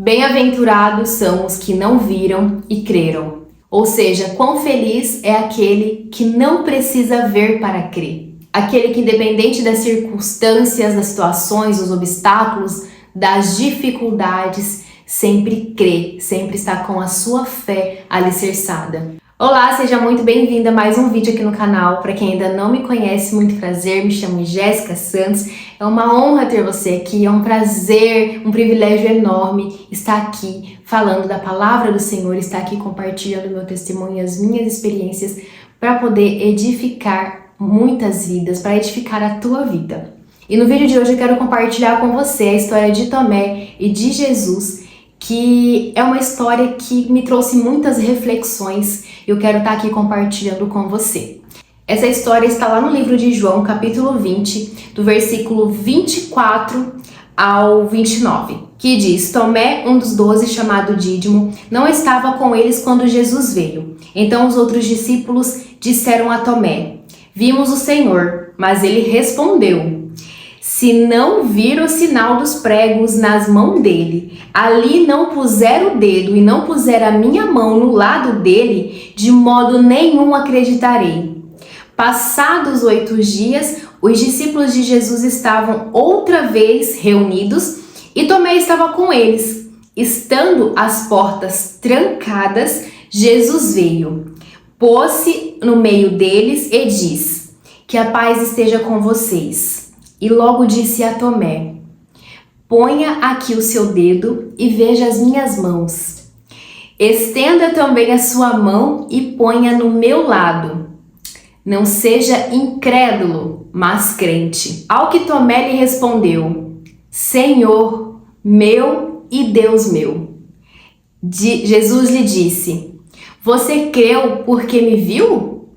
Bem-aventurados são os que não viram e creram. Ou seja, quão feliz é aquele que não precisa ver para crer. Aquele que, independente das circunstâncias, das situações, dos obstáculos, das dificuldades, sempre crê, sempre está com a sua fé alicerçada. Olá, seja muito bem-vinda a mais um vídeo aqui no canal. Para quem ainda não me conhece, muito prazer, me chamo Jéssica Santos. É uma honra ter você aqui, é um prazer, um privilégio enorme estar aqui falando da palavra do Senhor, estar aqui compartilhando meu testemunho e as minhas experiências para poder edificar muitas vidas, para edificar a tua vida. E no vídeo de hoje eu quero compartilhar com você a história de Tomé e de Jesus, que é uma história que me trouxe muitas reflexões e eu quero estar aqui compartilhando com você. Essa história está lá no livro de João, capítulo 20, do versículo 24 ao 29, que diz: Tomé, um dos 12, chamado Dídimo, não estava com eles quando Jesus veio. Então os outros discípulos disseram a Tomé: Vimos o Senhor. Mas ele respondeu: Se não vir o sinal dos pregos nas mãos dele, ali não puser o dedo e não puser a minha mão no lado dele, de modo nenhum acreditarei. Passados 8 dias, os discípulos de Jesus estavam outra vez reunidos e Tomé estava com eles. Estando as portas trancadas, Jesus veio, pôs-se no meio deles e disse: Que a paz esteja com vocês. E logo disse a Tomé: Ponha aqui o seu dedo e veja as minhas mãos. Estenda também a sua mão e ponha no meu lado. Não seja incrédulo, mas crente. Ao que Tomé lhe respondeu: Senhor meu e Deus meu. Jesus lhe disse: Você creu porque me viu?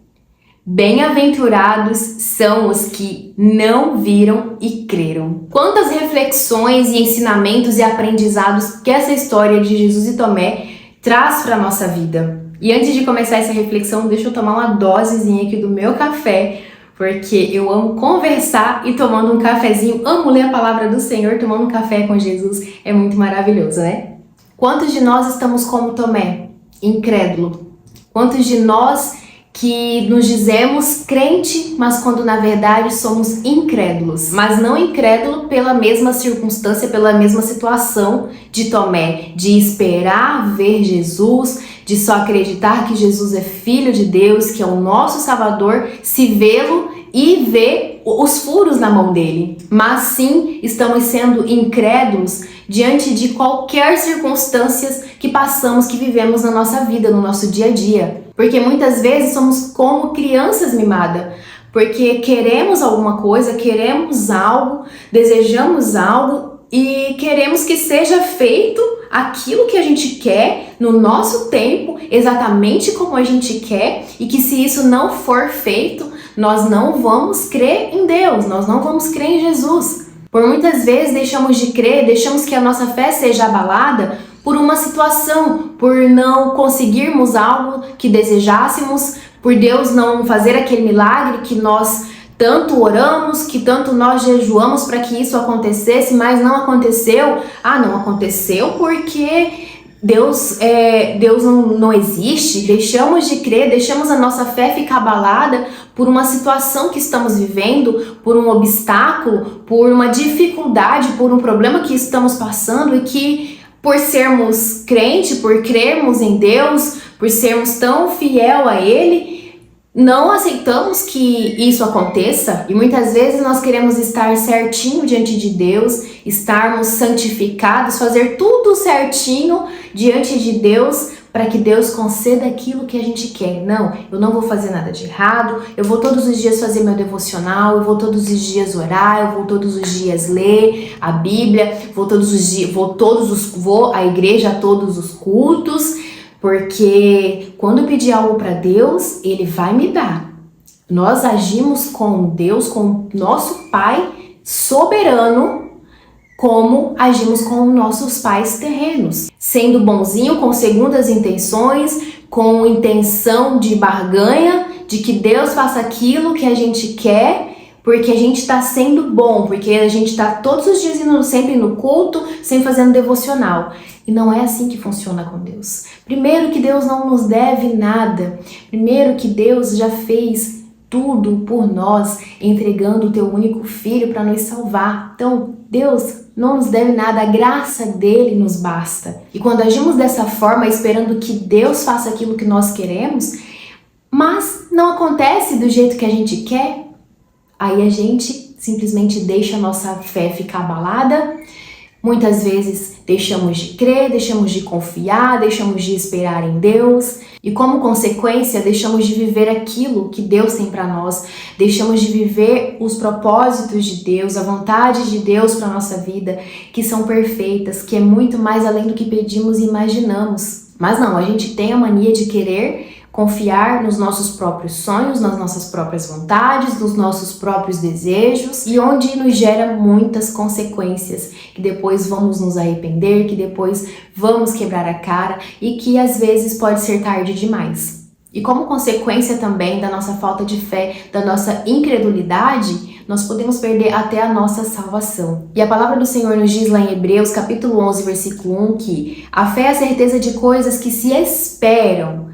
Bem-aventurados são os que não viram e creram. Quantas reflexões e ensinamentos e aprendizados que essa história de Jesus e Tomé traz para a nossa vida. E antes de começar essa reflexão, deixa eu tomar uma dosezinha aqui do meu café, porque eu amo conversar e tomando um cafezinho, amo ler a palavra do Senhor, tomando um café com Jesus, é muito maravilhoso, né? Quantos de nós estamos como Tomé, incrédulo? Quantos de nós que nos dizemos crente, mas quando na verdade somos incrédulos? Mas não incrédulo pela mesma circunstância, pela mesma situação de Tomé, de esperar ver Jesus, de só acreditar que Jesus é Filho de Deus, que é o nosso Salvador, se vê-lo e ver os furos na mão dele. Mas sim, estamos sendo incrédulos diante de qualquer circunstância que passamos, que vivemos na nossa vida, no nosso dia a dia. Porque muitas vezes somos como crianças mimadas, porque queremos alguma coisa, queremos algo, desejamos algo e queremos que seja feito aquilo que a gente quer, no nosso tempo, exatamente como a gente quer, e que se isso não for feito, nós não vamos crer em Deus, nós não vamos crer em Jesus. Por muitas vezes deixamos de crer, deixamos que a nossa fé seja abalada por uma situação, por não conseguirmos algo que desejássemos, por Deus não fazer aquele milagre que nós tanto oramos, que tanto nós jejuamos para que isso acontecesse, mas não aconteceu. Ah, não aconteceu porque Deus não existe. Deixamos de crer, deixamos a nossa fé ficar abalada por uma situação que estamos vivendo, por um obstáculo, por uma dificuldade, por um problema que estamos passando, e que por sermos crente, por crermos em Deus, por sermos tão fiel a Ele, não aceitamos que isso aconteça. E muitas vezes nós queremos estar certinho diante de Deus, estarmos santificados, fazer tudo certinho diante de Deus, para que Deus conceda aquilo que a gente quer. Não, eu não vou fazer nada de errado, eu vou todos os dias fazer meu devocional, eu vou todos os dias orar, eu vou todos os dias ler a Bíblia, vou à igreja todos os cultos, porque quando eu pedir algo para Deus, Ele vai me dar. Nós agimos com Deus, com nosso Pai soberano, como agimos com nossos pais terrenos, sendo bonzinho, com segundas intenções, com intenção de barganha, de que Deus faça aquilo que a gente quer, porque a gente está sendo bom, porque a gente está todos os dias indo sempre no culto, sempre fazendo devocional. E não é assim que funciona com Deus. Primeiro que Deus não nos deve nada. Primeiro que Deus já fez tudo por nós, entregando o teu único filho para nos salvar. Então, Deus não nos deve nada, a graça dele nos basta. E quando agimos dessa forma, esperando que Deus faça aquilo que nós queremos, mas não acontece do jeito que a gente quer, aí a gente simplesmente deixa a nossa fé ficar abalada. Muitas vezes deixamos de crer, deixamos de confiar, deixamos de esperar em Deus e, como consequência, deixamos de viver aquilo que Deus tem para nós, deixamos de viver os propósitos de Deus, a vontade de Deus para a nossa vida, que são perfeitas, que é muito mais além do que pedimos e imaginamos. Mas não, a gente tem a mania de querer confiar nos nossos próprios sonhos, nas nossas próprias vontades, nos nossos próprios desejos, e onde nos gera muitas consequências, que depois vamos nos arrepender, que depois vamos quebrar a cara e que às vezes pode ser tarde demais. E como consequência também da nossa falta de fé, da nossa incredulidade, nós podemos perder até a nossa salvação. E a palavra do Senhor nos diz lá em Hebreus, capítulo 11, versículo 1, que a fé é a certeza de coisas que se esperam,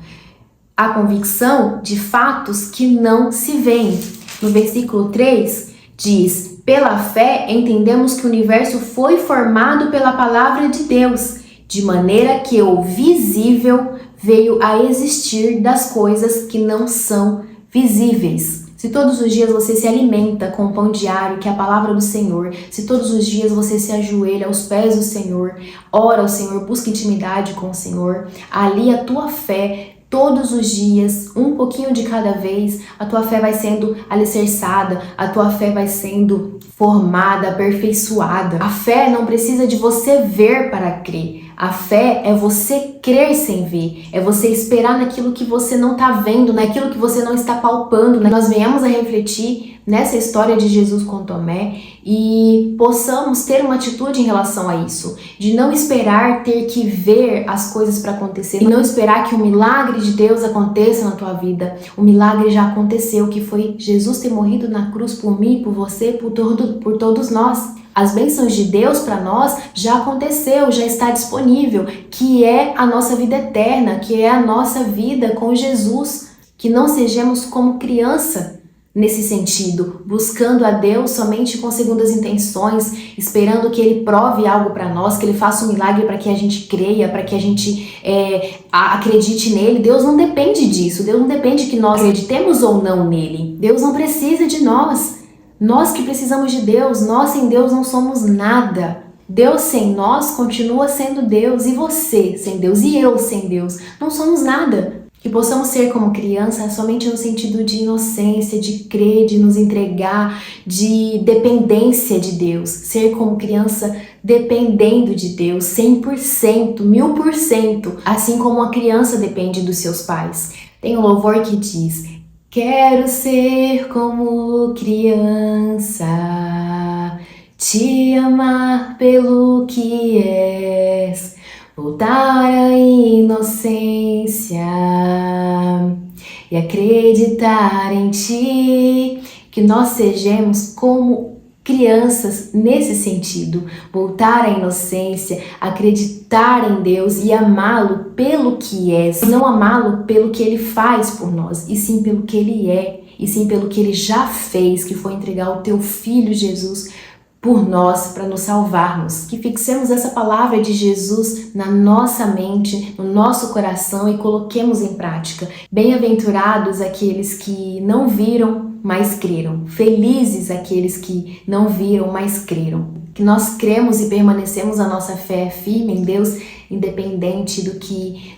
a convicção de fatos que não se veem. No versículo 3 diz: pela fé entendemos que o universo foi formado pela palavra de Deus, de maneira que o visível veio a existir das coisas que não são visíveis. Se todos os dias você se alimenta com o pão diário, que é a palavra do Senhor, se todos os dias você se ajoelha aos pés do Senhor, ora ao Senhor, busca intimidade com o Senhor, ali a tua fé, todos os dias, um pouquinho de cada vez, a tua fé vai sendo alicerçada, a tua fé vai sendo formada, aperfeiçoada. A fé não precisa de você ver para crer. A fé é você crer sem ver, é você esperar naquilo que você não está vendo, naquilo que você não está palpando. Nós venhamos a refletir nessa história de Jesus com Tomé e possamos ter uma atitude em relação a isso, de não esperar ter que ver as coisas para acontecer, e não esperar que o milagre de Deus aconteça na tua vida. O milagre já aconteceu, que foi Jesus ter morrido na cruz por mim, por você, por todos nós. As bênçãos de Deus para nós já aconteceu, já está disponível, que é a nossa vida eterna, que é a nossa vida com Jesus. Que não sejamos como criança nesse sentido, buscando a Deus somente com segundas intenções, esperando que Ele prove algo para nós, que Ele faça um milagre para que a gente creia, para que a gente acredite nele. Deus não depende disso, Deus não depende que nós acreditemos ou não nele. Deus não precisa de nós. Nós que precisamos de Deus, nós sem Deus não somos nada. Deus sem nós continua sendo Deus, e você sem Deus e eu sem Deus não somos nada. Que possamos ser como criança somente no sentido de inocência, de crer, de nos entregar, de dependência de Deus. Ser como criança dependendo de Deus 100%, 1000%, assim como uma criança depende dos seus pais. Tem um louvor que diz: quero ser como criança, te amar pelo que és, voltar à inocência e acreditar em ti. Que nós sejamos como crianças nesse sentido, voltar à inocência, acreditar em Deus e amá-lo pelo que é, não amá-lo pelo que Ele faz por nós, e sim pelo que Ele é, e sim pelo que Ele já fez, que foi entregar o teu Filho Jesus por nós, para nos salvarmos. Que fixemos essa palavra de Jesus na nossa mente, no nosso coração, e coloquemos em prática. Bem-aventurados aqueles que não viram, mas creram. Felizes aqueles que não viram, mas creram. Que nós cremos e permanecemos a nossa fé firme em Deus, independente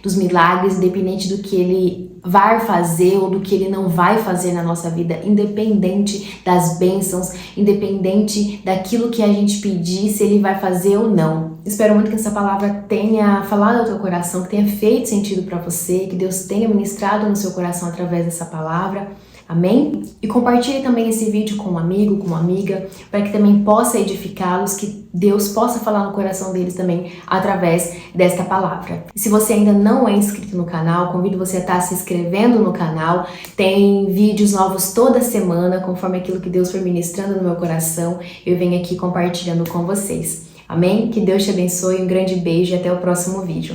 dos milagres, independente do que Ele vai fazer ou do que Ele não vai fazer na nossa vida, independente das bênçãos, independente daquilo que a gente pedir, se Ele vai fazer ou não. Espero muito que essa palavra tenha falado ao teu coração, que tenha feito sentido para você, que Deus tenha ministrado no seu coração através dessa palavra. Amém? E compartilhe também esse vídeo com um amigo, com uma amiga, para que também possa edificá-los, que Deus possa falar no coração deles também através desta palavra. E se você ainda não é inscrito no canal, convido você a estar se inscrevendo no canal. Tem vídeos novos toda semana, conforme aquilo que Deus foi ministrando no meu coração, eu venho aqui compartilhando com vocês. Amém? Que Deus te abençoe, um grande beijo e até o próximo vídeo.